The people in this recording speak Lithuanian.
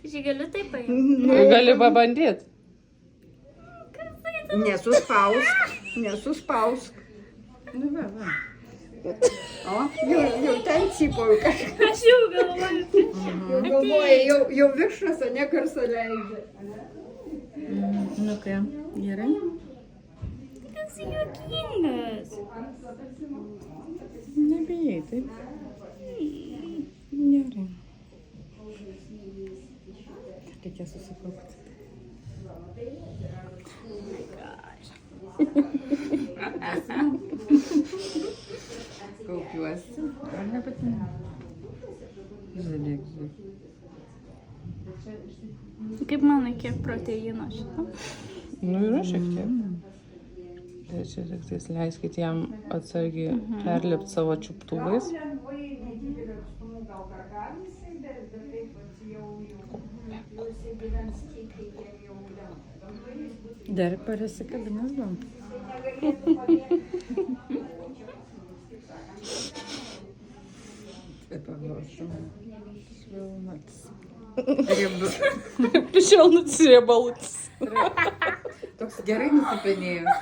Aš galiu taip paimti. Gali pabandyti. Nesuspausk. Nu, va. O, jau ten cypauju kažką. Aš jau galvoju. Galvoju, jau viršas, o ne garsą leidžia. Nu ką, gerai? Kas juokingas. Nebijai, taip? Gerai. Reikia susikaupti. Kaupiuosi. Ar nepatinka? Žiūrėk, žiūrėk. Kaip manai, kiek proteino šito? Nu yra šiek tiek. Tai čia tik tais leiskit jam atsargiai perlipti savo čiuptuvais. Dar pasikabinęs buvom. Tai paglostum. Švelnutis. Riebu. Švelnutis riebalutis. Toks gerai nusipenėjęs.